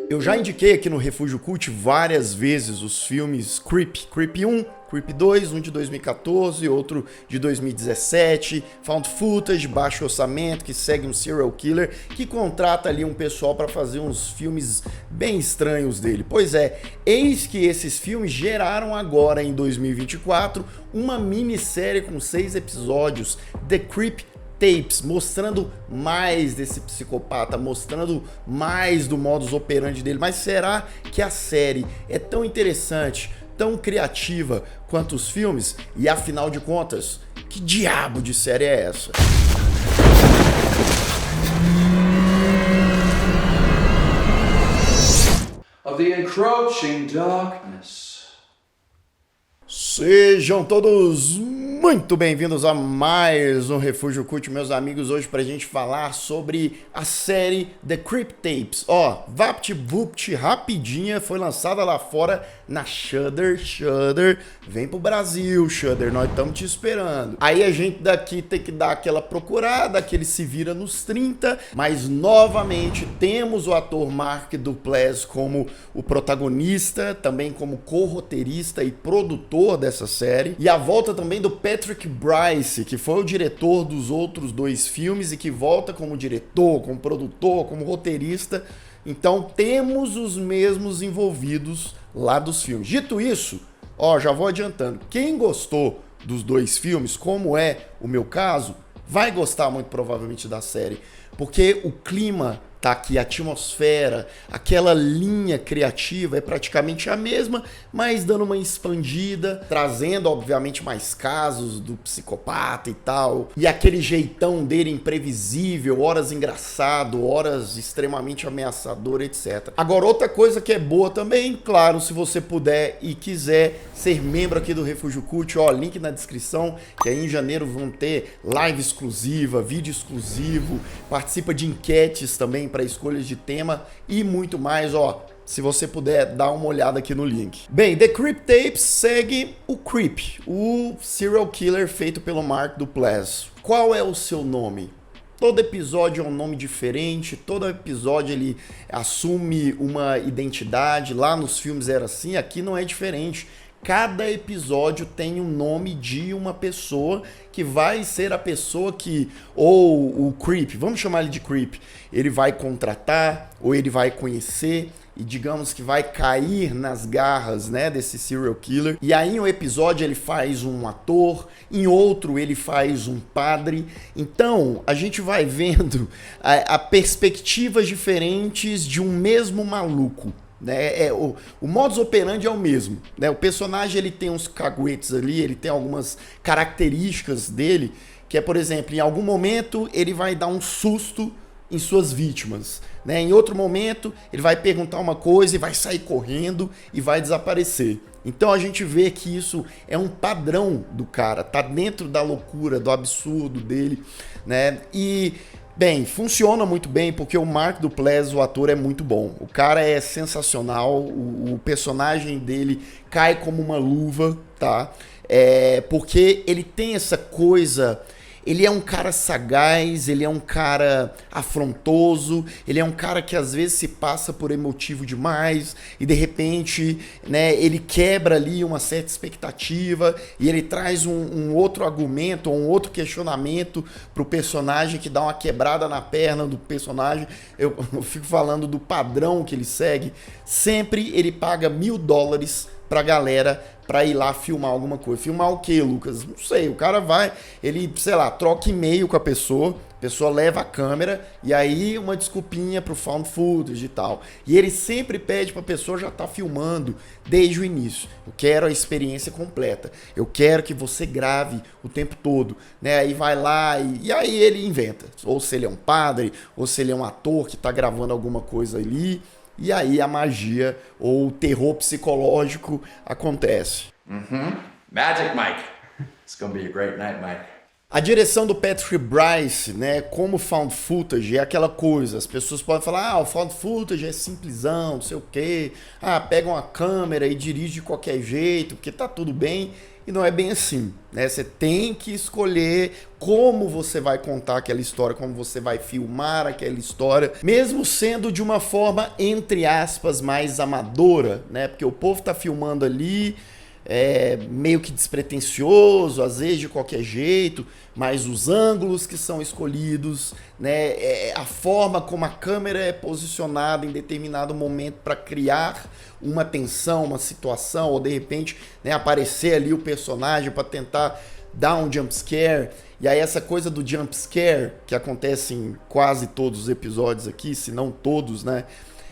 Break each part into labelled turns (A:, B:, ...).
A: Eu já indiquei aqui no Refúgio Cult várias vezes os filmes Creep 1, Creep 2, um de 2014, outro de 2017, Found Footage, baixo orçamento, que segue um serial killer, que contrata ali um pessoal para fazer uns filmes bem estranhos dele. Pois é, eis que esses filmes geraram agora em 2024 uma minissérie com 6 episódios, The Creep Tapes, mostrando mais desse psicopata, mostrando mais do modus operandi dele. Mas será que a série é tão interessante, tão criativa quanto os filmes? E afinal de contas, que diabo de série é essa?
B: Of the encroaching darkness.
A: Sejam todos muito bem-vindos a mais um Refúgio Cult, meus amigos, hoje pra gente falar sobre a série The Creep Tapes. Ó, VaptVupt, rapidinha, foi lançada lá fora na Shudder, vem pro Brasil, Shudder, nós estamos te esperando. Aí a gente daqui tem que dar aquela procurada, aquele se vira nos 30, mas novamente temos o ator Mark Duplass como o protagonista, também como co-roteirista e produtor dessa série, e a volta também do Patrick Brice, que foi o diretor dos outros 2 filmes e que volta como diretor, como produtor, como roteirista. Então temos os mesmos envolvidos lá dos filmes. Dito isso, ó, já vou adiantando, quem gostou dos 2 filmes, como é o meu caso, vai gostar muito provavelmente da série, porque o clima tá aqui, a atmosfera, aquela linha criativa é praticamente a mesma, mas dando uma expandida, trazendo obviamente mais casos do psicopata e tal, e aquele jeitão dele imprevisível, horas engraçado, horas extremamente ameaçador, etc. Agora, outra coisa que é boa também, claro, se você puder e quiser ser membro aqui do Refúgio Cult, ó, link na descrição, que aí em janeiro vão ter live exclusiva, vídeo exclusivo, participa de enquetes também para escolhas de tema e muito mais, ó. Se você puder, dá uma olhada aqui no link. Bem, The Creep Tapes segue o Creep, o serial killer feito pelo Mark Duplass. Qual é o seu nome? Todo episódio é um nome diferente, todo episódio ele assume uma identidade. Lá nos filmes era assim, aqui não é diferente. Cada episódio tem o nome de uma pessoa que vai ser a pessoa que, ou o Creep, vamos chamar ele de Creep, ele vai contratar ou ele vai conhecer e digamos que vai cair nas garras, né, desse serial killer. E aí em um episódio ele faz um ator, em outro ele faz um padre. Então a gente vai vendo a perspectivas diferentes de um mesmo maluco. Né? O modus operandi é o mesmo, né? O personagem ele tem uns caguetes ali, ele tem algumas características dele, que é, por exemplo, em algum momento ele vai dar um susto em suas vítimas, né? Em outro momento ele vai perguntar uma coisa e vai sair correndo e vai desaparecer. Então a gente vê que isso é um padrão do cara, tá dentro da loucura, do absurdo dele, né? E bem, funciona muito bem porque o Mark Duplass, o ator, é muito bom. O cara é sensacional, o personagem dele cai como uma luva, tá? Porque ele tem essa coisa. Ele é um cara sagaz, ele é um cara afrontoso, ele é um cara que às vezes se passa por emotivo demais e de repente, né, ele quebra ali uma certa expectativa e ele traz um outro argumento, um outro questionamento pro personagem que dá uma quebrada na perna do personagem. Eu fico falando do padrão que ele segue. Sempre ele paga $1.000 pra galera pra ir lá filmar alguma coisa. Filmar o quê, Lucas? Não sei, o cara vai, ele, sei lá, troca e-mail com a pessoa leva a câmera e aí uma desculpinha pro found footage e tal. E ele sempre pede pra pessoa já tá filmando desde o início. Eu quero a experiência completa. Eu quero que você grave o tempo todo, né? Aí vai lá e aí ele inventa. Ou se ele é um padre, ou se ele é um ator que tá gravando alguma coisa ali. E aí a magia ou o terror psicológico acontece.
B: Magic Mike. It's gonna be a great night, Mike.
A: A direção do Patrick Brice, né, como found footage, é aquela coisa, as pessoas podem falar, o found footage é simplesão, não sei o quê, pega uma câmera e dirige de qualquer jeito, porque tá tudo bem. e não é bem assim, né? Você tem que escolher como você vai contar aquela história, como você vai filmar aquela história, mesmo sendo de uma forma, entre aspas, mais amadora, né? Porque o povo tá filmando ali meio que despretensioso, às vezes de qualquer jeito, mas os ângulos que são escolhidos, né, a forma como a câmera é posicionada em determinado momento para criar uma tensão, uma situação, ou de repente, né, aparecer ali o personagem para tentar dar um jump scare. E aí essa coisa do jump scare, que acontece em quase todos os episódios aqui, se não todos, né,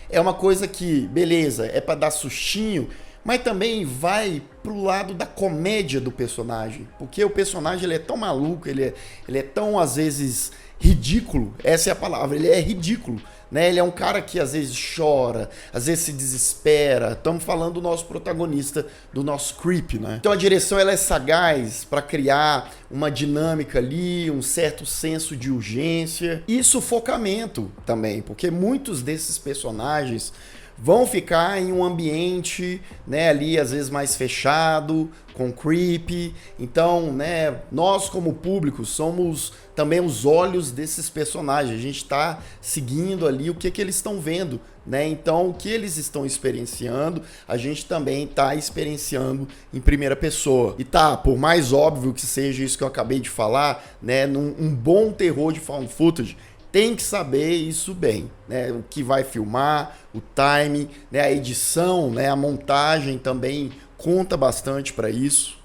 A: é uma coisa que, beleza, é para dar sustinho, mas também vai pro lado da comédia do personagem, porque o personagem ele é tão maluco, ele é tão, às vezes, ridículo, essa é a palavra, ele é ridículo, né? Ele é um cara que às vezes chora, às vezes se desespera. Estamos falando do nosso protagonista, do nosso Creep, né? Então a direção ela é sagaz para criar uma dinâmica ali, um certo senso de urgência e sufocamento também, porque muitos desses personagens vão ficar em um ambiente, né, ali às vezes mais fechado, com creep. Então, né, nós como público somos também os olhos desses personagens. A gente está seguindo ali o que eles estão vendo, né? Então, o que eles estão experienciando, a gente também está experienciando em primeira pessoa. E tá, por mais óbvio que seja isso que eu acabei de falar, né, um bom terror de found footage tem que saber isso bem, né? O que vai filmar, o time, né? A edição, né? A montagem também conta bastante para isso.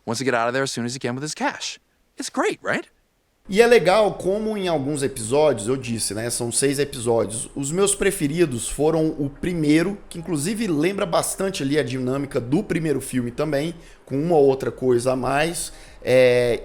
B: Wants to get out of there as soon as he can with his cash. It's great, right?
A: E é legal como em alguns episódios, eu disse, né? São 6 episódios. Os meus preferidos foram o primeiro, que inclusive lembra bastante ali a dinâmica do primeiro filme também, com uma outra coisa a mais.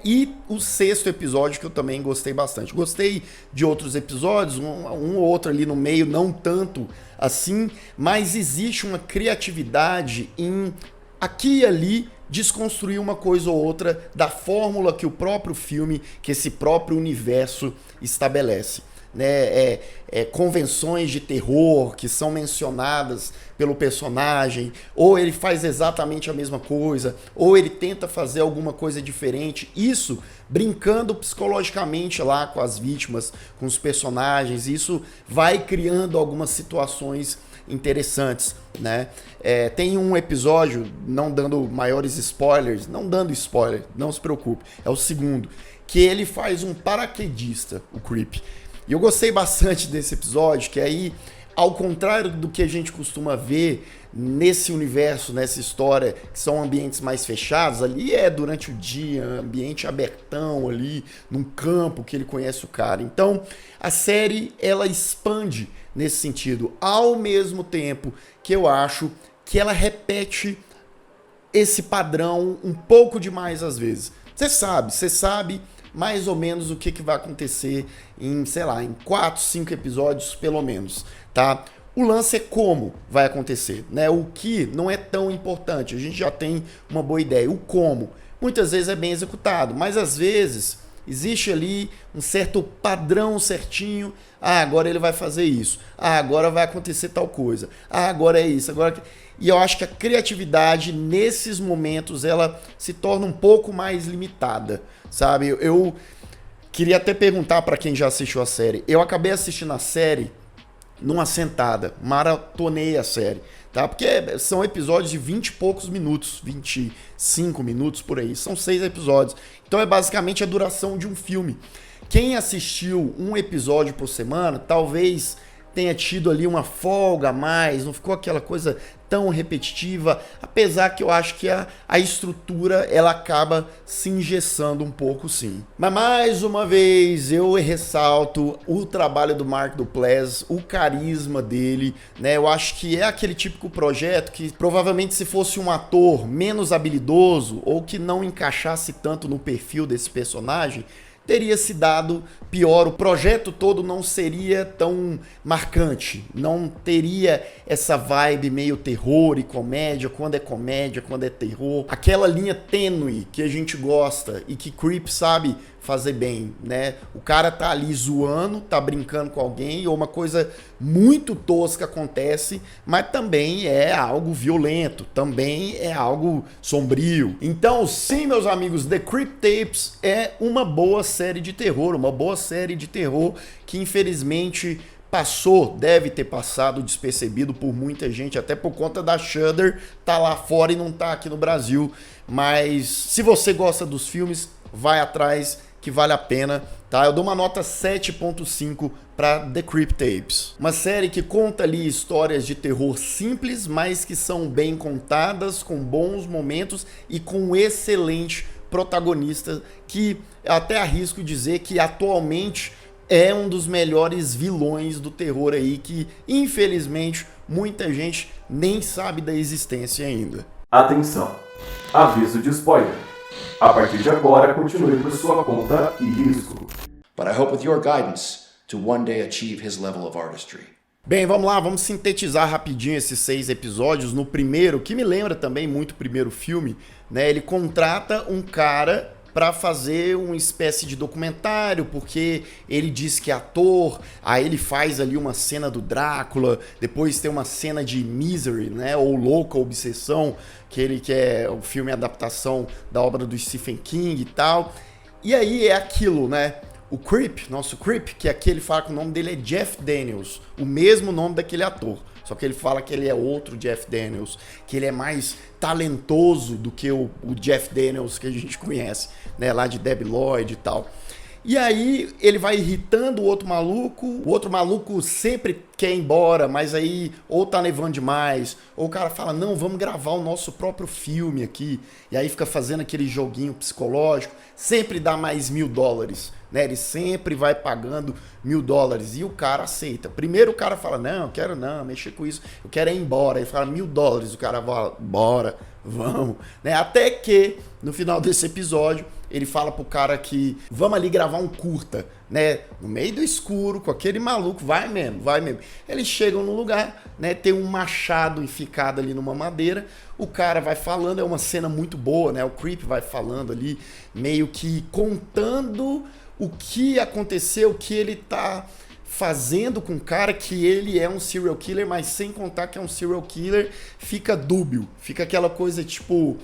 A: E o 6º episódio, que eu também gostei bastante. Gostei de outros episódios, um ou outro ali no meio, não tanto assim, mas existe uma criatividade em aqui e ali desconstruir uma coisa ou outra da fórmula que o próprio filme, que esse próprio universo estabelece. Né, convenções de terror que são mencionadas pelo personagem, ou ele faz exatamente a mesma coisa, ou ele tenta fazer alguma coisa diferente, isso brincando psicologicamente lá com as vítimas, com os personagens, isso vai criando algumas situações interessantes, né? Tem um episódio, não dando maiores spoilers, não se preocupe, é o segundo, que ele faz um paraquedista, o Creep. E eu gostei bastante desse episódio, que aí, ao contrário do que a gente costuma ver nesse universo, nessa história, que são ambientes mais fechados, ali é durante o dia, ambiente abertão ali, num campo que ele conhece o cara. Então, a série, ela expande nesse sentido, ao mesmo tempo que eu acho que ela repete esse padrão um pouco demais às vezes. Você sabe mais ou menos o que vai acontecer em, sei lá, em 4, 5 episódios pelo menos, tá? O lance é como vai acontecer, né? O que não é tão importante, a gente já tem uma boa ideia. O como, muitas vezes é bem executado, mas às vezes existe ali um certo padrão certinho. Ah, agora ele vai fazer isso. Ah, agora vai acontecer tal coisa. Ah, agora é isso. E eu acho que a criatividade nesses momentos ela se torna um pouco mais limitada, sabe? Eu queria até perguntar para quem já assistiu a série. Eu acabei assistindo a série numa sentada, maratonei a série, tá? Porque são episódios de 20 e poucos minutos, 25 minutos por aí, são 6 episódios. Então é basicamente a duração de um filme. Quem assistiu um episódio por semana, talvez tenha tido ali uma folga a mais, não ficou aquela coisa tão repetitiva, apesar que eu acho que a estrutura ela acaba se engessando um pouco sim. Mas mais uma vez eu ressalto o trabalho do Mark Duplass, o carisma dele, né? Eu acho que é aquele típico projeto que provavelmente se fosse um ator menos habilidoso ou que não encaixasse tanto no perfil desse personagem, teria se dado pior, o projeto todo não seria tão marcante, não teria essa vibe meio terror e comédia, quando é terror, aquela linha tênue que a gente gosta e que Creep sabe fazer bem, né? O cara tá ali zoando, tá brincando com alguém, ou uma coisa muito tosca acontece, mas também é algo violento, também é algo sombrio. Então, sim, meus amigos, The Crypt Tapes é uma boa série de terror, que infelizmente deve ter passado despercebido por muita gente, até por conta da Shudder, tá lá fora e não tá aqui no Brasil. Mas se você gosta dos filmes, vai atrás que vale a pena, tá? Eu dou uma nota 7.5 para The Crypt Tapes. Uma série que conta ali histórias de terror simples, mas que são bem contadas, com bons momentos e com um excelente protagonista, que eu até arrisco dizer que atualmente é um dos melhores vilões do terror aí, que infelizmente muita gente nem sabe da existência ainda.
C: Atenção! Aviso de spoiler. A partir de agora, continue por sua conta e risco.
B: But I hope with your guidance to one day achieve his level of artistry.
A: Bem, vamos lá, vamos sintetizar rapidinho esses 6 episódios. No primeiro, que me lembra também muito o primeiro filme, né? Ele contrata um cara para fazer uma espécie de documentário, porque ele diz que é ator, aí ele faz ali uma cena do Drácula, depois tem uma cena de Misery, né, ou Louca Obsessão, que é o filme adaptação da obra do Stephen King e tal. E aí é aquilo, né? O Creep, nosso Creep, que aqui ele fala que o nome dele é Jeff Daniels, o mesmo nome daquele ator. Só que ele fala que ele é outro Jeff Daniels, que ele é mais talentoso do que o Jeff Daniels que a gente conhece, né, lá de Debi Lloyd e tal. E aí ele vai irritando o outro maluco sempre quer ir embora, mas aí ou tá nevando demais, ou o cara fala, não, vamos gravar o nosso próprio filme aqui, e aí fica fazendo aquele joguinho psicológico, sempre dá mais $1.000, né? Ele sempre vai pagando $1.000, e o cara aceita. Primeiro o cara fala, não, eu quero não, mexer com isso, eu quero ir embora, ele fala $1.000, o cara fala, bora, vamos, né? Até que no final desse episódio ele fala pro cara que vamos ali gravar um curta, né? No meio do escuro, com aquele maluco, vai mesmo. Eles chegam no lugar, né? Tem um machado enficado ali numa madeira. O cara vai falando, é uma cena muito boa, né? O Creep vai falando ali, meio que contando o que aconteceu, o que ele tá fazendo com o cara, que ele é um serial killer, mas sem contar que é um serial killer, fica dúbio, fica aquela coisa tipo,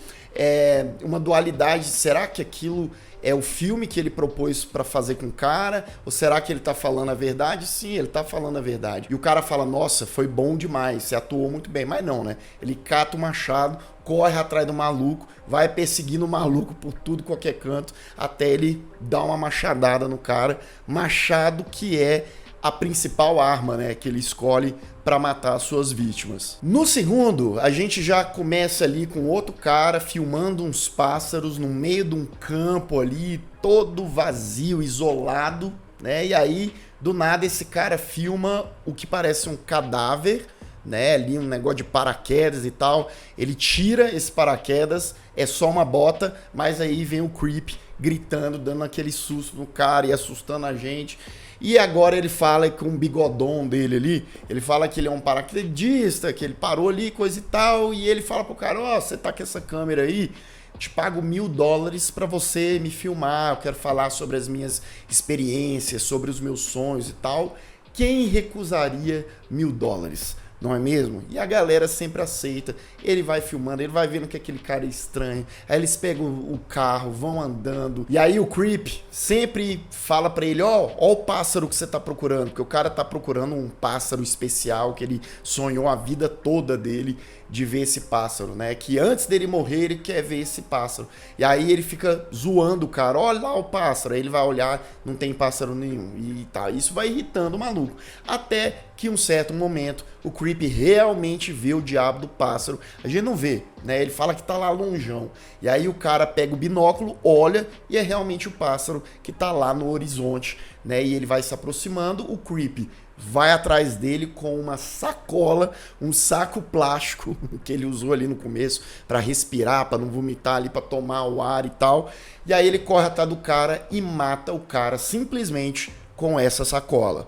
A: uma dualidade, será que aquilo é o filme que ele propôs pra fazer com o cara, ou será que ele tá falando a verdade? Sim, ele tá falando a verdade. E o cara fala, nossa, foi bom demais, você atuou muito bem, mas não, né? Ele cata o machado, corre atrás do maluco, vai perseguindo o maluco por tudo, qualquer canto, até ele dar uma machadada no cara, machado que é a principal arma, né, que ele escolhe para matar as suas vítimas. No segundo, a gente já começa ali com outro cara filmando uns pássaros no meio de um campo ali, todo vazio, isolado, né? E aí, do nada, esse cara filma o que parece um cadáver, né? Ali um negócio de paraquedas e tal. Ele tira esse paraquedas, é só uma bota, mas aí vem o Creep gritando, dando aquele susto no cara e assustando a gente. E agora ele fala com o bigodão dele ali, ele fala que ele é um paraquedista, que ele parou ali, coisa e tal, e ele fala pro cara, ó, você tá com essa câmera aí, te pago $1.000 pra você me filmar, eu quero falar sobre as minhas experiências, sobre os meus sonhos e tal. Quem recusaria $1.000? Não é mesmo? E a galera sempre aceita. Ele vai filmando, ele vai vendo que aquele cara é estranho. Aí eles pegam o carro, vão andando. E aí o Creep sempre fala pra ele, ó o pássaro que você tá procurando. Porque o cara tá procurando um pássaro especial que ele sonhou a vida toda dele de ver esse pássaro, né? Que antes dele morrer, ele quer ver esse pássaro. E aí ele fica zoando o cara, olha lá o pássaro. Aí ele vai olhar, não tem pássaro nenhum. E tá, isso vai irritando o maluco. Até que em um certo momento, o Creep realmente vê o diabo do pássaro. A gente não vê, né? Ele fala que tá lá lonjão. E aí o cara pega o binóculo, olha, e é realmente o pássaro que tá lá no horizonte, né? E ele vai se aproximando, o Creep vai atrás dele com uma sacola, um saco plástico que ele usou ali no começo para respirar, para não vomitar ali, para tomar o ar e tal. E aí ele corre atrás do cara e mata o cara simplesmente com essa sacola.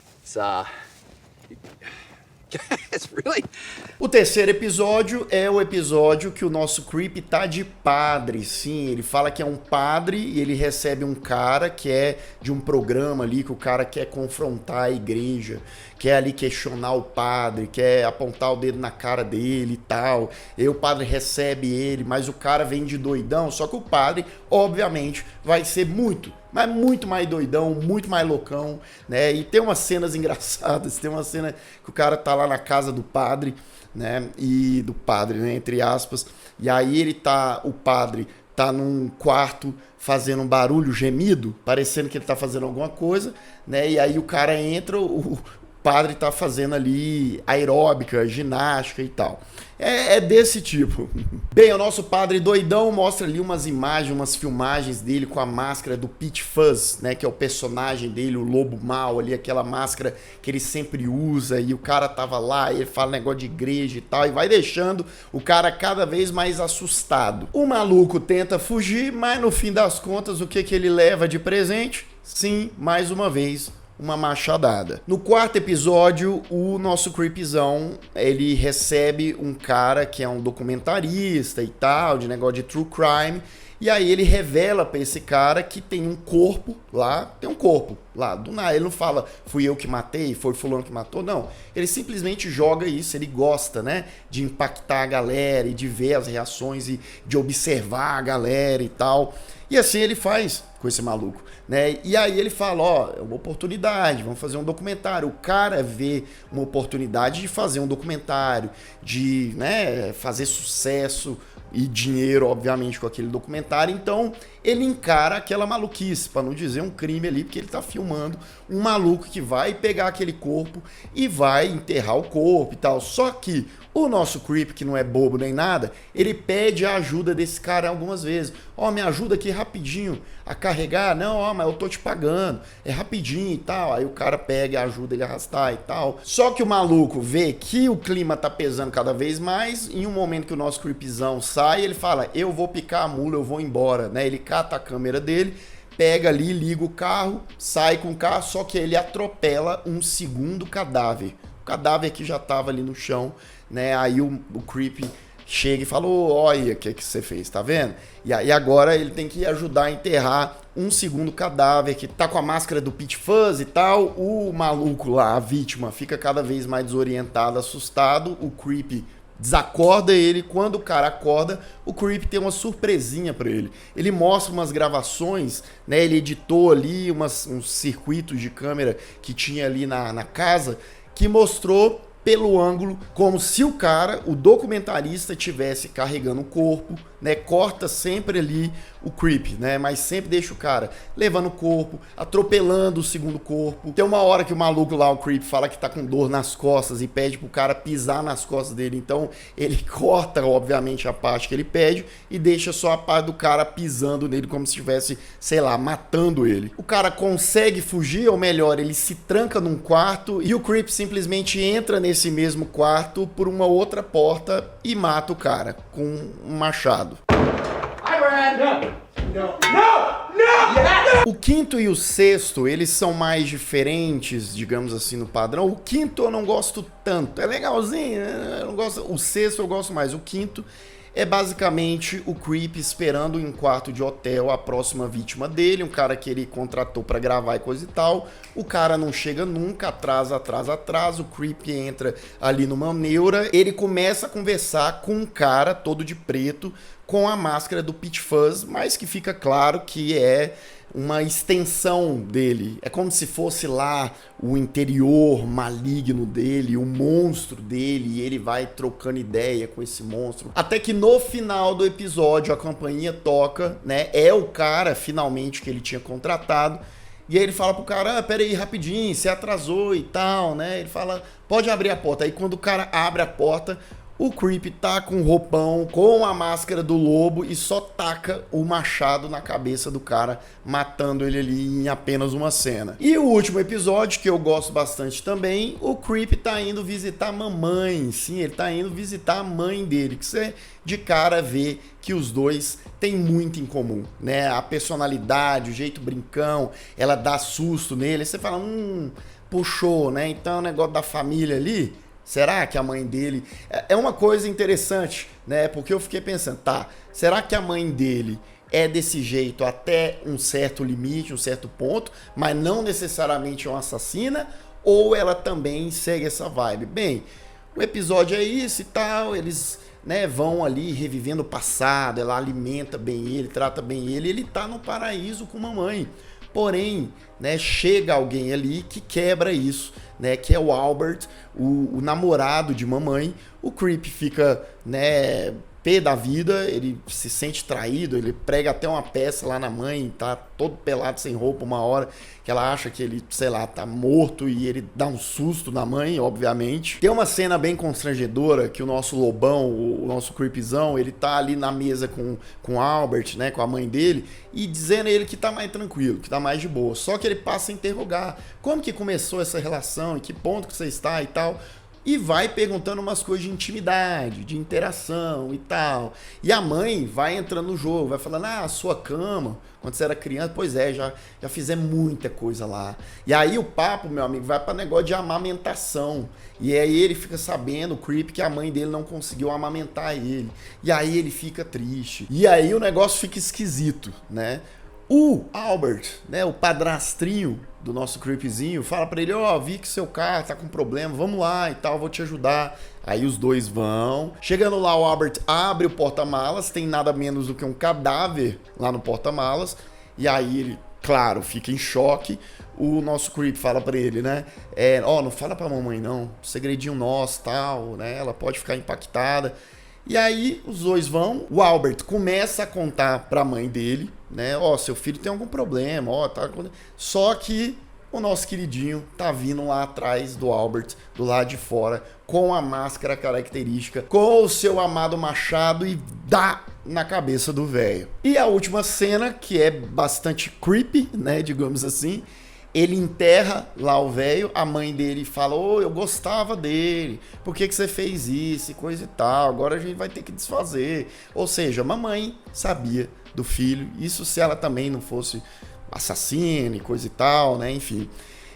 D: Really?
A: O terceiro episódio é o episódio que o nosso Creep tá de padre, sim, ele fala que é um padre e ele recebe um cara que é de um programa ali, que o cara quer confrontar a igreja, quer ali questionar o padre, quer apontar o dedo na cara dele e tal, e o padre recebe ele, mas o cara vem de doidão, só que o padre, obviamente, vai ser mas muito mais doidão, muito mais loucão, né? E tem umas cenas engraçadas, tem uma cena que o cara tá lá na casa do padre, né? E do padre, né? Entre aspas. E aí o padre tá num quarto fazendo um barulho gemido, parecendo que ele tá fazendo alguma coisa, né? E aí o cara entra, o padre tá fazendo ali aeróbica, ginástica e tal. É desse tipo. Bem, o nosso padre doidão mostra ali umas imagens, umas filmagens dele com a máscara do Pete Fuzz, né? Que é o personagem dele, o lobo mau ali, aquela máscara que ele sempre usa. E o cara tava lá, e ele fala negócio de igreja e tal, e vai deixando o cara cada vez mais assustado. O maluco tenta fugir, mas no fim das contas, o que ele leva de presente? Sim, mais uma vez, uma machadada. No quarto episódio, o nosso creepzão, ele recebe um cara que é um documentarista e tal, de negócio de true crime, e aí ele revela pra esse cara que tem um corpo lá, do nada. Ele não fala, fui eu que matei, foi fulano que matou, não. Ele simplesmente joga isso, ele gosta, né, de impactar a galera e de ver as reações e de observar a galera e tal. E assim ele faz com esse maluco, né? E aí ele fala, ó, é uma oportunidade, vamos fazer um documentário. O cara vê uma oportunidade de fazer um documentário, de, né, fazer sucesso e dinheiro, obviamente, com aquele documentário. Então ele encara aquela maluquice, para não dizer um crime ali, porque ele tá filmando um maluco que vai pegar aquele corpo e vai enterrar o corpo e tal. Só que o nosso creep, que não é bobo nem nada, ele pede a ajuda desse cara algumas vezes. Ó, me ajuda aqui rapidinho a carregar. Não, ó, mas eu tô te pagando. É rapidinho e tal. Aí o cara pega e ajuda ele a arrastar e tal. Só que o maluco vê que o clima tá pesando cada vez mais. Em um momento que o nosso creepzão sai, ele fala, eu vou picar a mula, eu vou embora, né? Ele cata a câmera dele, pega ali, liga o carro, sai com o carro, só que ele atropela um segundo cadáver. O cadáver que já tava ali no chão, né? Aí o creep chega e fala, olha o que você fez, tá vendo? E aí agora ele tem que ajudar a enterrar um segundo cadáver que tá com a máscara do Pete Fuzz e tal. O maluco lá, a vítima, fica cada vez mais desorientado, assustado. O creep desacorda ele. Quando o cara acorda, o creep tem uma surpresinha pra ele. Ele mostra umas gravações, né? Ele editou ali uns circuitos de câmera que tinha ali na casa, que mostrou pelo ângulo, como se o cara, o documentarista, tivesse carregando o corpo, né? Corta sempre ali o creep, né? Mas sempre deixa o cara levando o corpo, atropelando o segundo corpo. Tem uma hora que o maluco lá, o creep, fala que tá com dor nas costas e pede pro cara pisar nas costas dele. Então ele corta, obviamente, a parte que ele pede e deixa só a parte do cara pisando nele como se estivesse, sei lá, matando ele. O cara consegue fugir, ou melhor, ele se tranca num quarto e o creep simplesmente entra nesse mesmo quarto por uma outra porta e mata o cara com um machado. O quinto e o sexto, eles são mais diferentes, digamos assim, no padrão. O quinto eu não gosto tanto. É legalzinho, eu não gosto. O sexto eu gosto mais. O quinto é basicamente o creep esperando em um quarto de hotel a próxima vítima dele, um cara que ele contratou pra gravar e coisa e tal. O cara não chega nunca, atrasa. O creep entra ali numa neura. Ele começa a conversar com um cara todo de preto, com a máscara do Pete Fuzz, mas que fica claro que é uma extensão dele. É como se fosse lá o interior maligno dele, o monstro dele, e ele vai trocando ideia com esse monstro. Até que no final do episódio a campainha toca, né? É o cara, finalmente, que ele tinha contratado. E aí ele fala pro cara, pera aí, rapidinho, você atrasou e tal, né? Ele fala, pode abrir a porta. Aí quando o cara abre a porta, o creep tá com o roupão, com a máscara do lobo e só taca o machado na cabeça do cara, matando ele ali em apenas uma cena. E o último episódio, que eu gosto bastante também, o creep tá indo visitar a mamãe. Sim, ele tá indo visitar a mãe dele, que você de cara vê que os dois têm muito em comum, né? A personalidade, o jeito brincão, ela dá susto nele. Aí você fala, puxou, né? Então o negócio da família ali Será que a mãe dele... É uma coisa interessante, né? Porque eu fiquei pensando, tá, será que a mãe dele é desse jeito até um certo limite, um certo ponto, mas não necessariamente é uma assassina, ou ela também segue essa vibe? Bem, o episódio é isso e tal, eles, né, vão ali revivendo o passado, ela alimenta bem ele, trata bem ele tá no paraíso com a mamãe. Porém, né, chega alguém ali que quebra isso, né, que é o Albert, o namorado de mamãe. O Creep fica, né, pé da vida, ele se sente traído, ele prega até uma peça lá na mãe, tá todo pelado, sem roupa, uma hora que ela acha que ele, sei lá, tá morto, e ele dá um susto na mãe, obviamente. Tem uma cena bem constrangedora que o nosso lobão, o nosso creepzão, ele tá ali na mesa com o Albert, né, com a mãe dele, e dizendo a ele que tá mais tranquilo, que tá mais de boa. Só que ele passa a interrogar como que começou essa relação, em que ponto que você está e tal. E vai perguntando umas coisas de intimidade, de interação e tal. E a mãe vai entrando no jogo, vai falando, a sua cama, quando você era criança, pois é, já fizemos muita coisa lá. E aí o papo, meu amigo, vai para negócio de amamentação. E aí ele fica sabendo, o Creep, que a mãe dele não conseguiu amamentar ele. E aí ele fica triste. E aí o negócio fica esquisito, né? O Albert, né, o padrastrinho do nosso creepzinho, fala pra ele, vi que seu carro tá com problema, vamos lá e tal, vou te ajudar. Aí os dois vão. Chegando lá, o Albert abre o porta-malas, tem nada menos do que um cadáver lá no porta-malas. E aí ele, claro, fica em choque. O nosso creep fala pra ele, né, não fala pra mamãe não, segredinho nosso, tal, né, ela pode ficar impactada. E aí os dois vão, o Albert começa a contar pra mãe dele, né, seu filho tem algum problema, tá... Só que o nosso queridinho tá vindo lá atrás do Albert, do lado de fora, com a máscara característica, com o seu amado machado, e dá na cabeça do velho. E a última cena, que é bastante creepy, né, digamos assim, ele enterra lá o velho, a mãe dele fala, eu gostava dele, por que você fez isso e coisa e tal, agora a gente vai ter que desfazer. Ou seja, a mamãe sabia do filho, isso se ela também não fosse assassina e coisa e tal, né, enfim.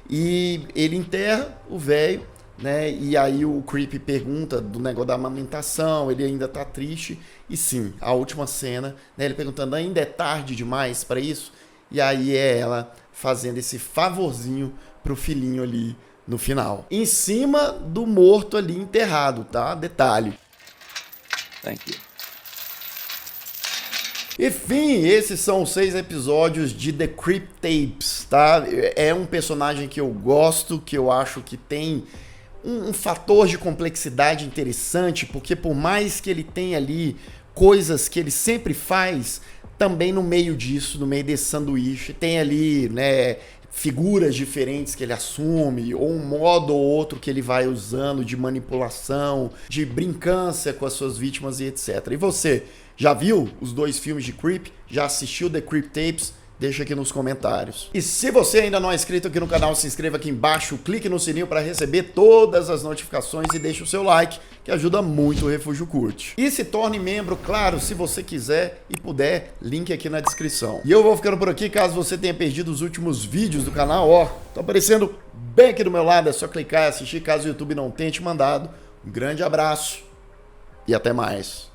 A: E ele enterra o velho, né, e aí o Creep pergunta do negócio da amamentação, ele ainda tá triste, e sim, a última cena, né, ele perguntando, ainda é tarde demais para isso? E aí é ela fazendo esse favorzinho pro filhinho ali no final. Em cima do morto ali enterrado, tá? Detalhe.
B: Thank you.
A: Enfim, esses são os 6 episódios de The Creep Tapes, tá? É um personagem que eu gosto, que eu acho que tem um fator de complexidade interessante, porque por mais que ele tenha ali coisas que ele sempre faz, também no meio disso, no meio desse sanduíche, tem ali, né, figuras diferentes que ele assume, ou um modo ou outro que ele vai usando de manipulação, de brincância com as suas vítimas e etc. E você, já viu os 2 filmes de Creep? Já assistiu The Creep Tapes? Deixa aqui nos comentários. E se você ainda não é inscrito aqui no canal, se inscreva aqui embaixo, clique no sininho para receber todas as notificações e deixe o seu like, que ajuda muito o Refúgio Cult. E se torne membro, claro, se você quiser e puder, link aqui na descrição. E eu vou ficando por aqui, caso você tenha perdido os últimos vídeos do canal, tá aparecendo bem aqui do meu lado, é só clicar e assistir, caso o YouTube não tenha te mandado. Um grande abraço e até mais.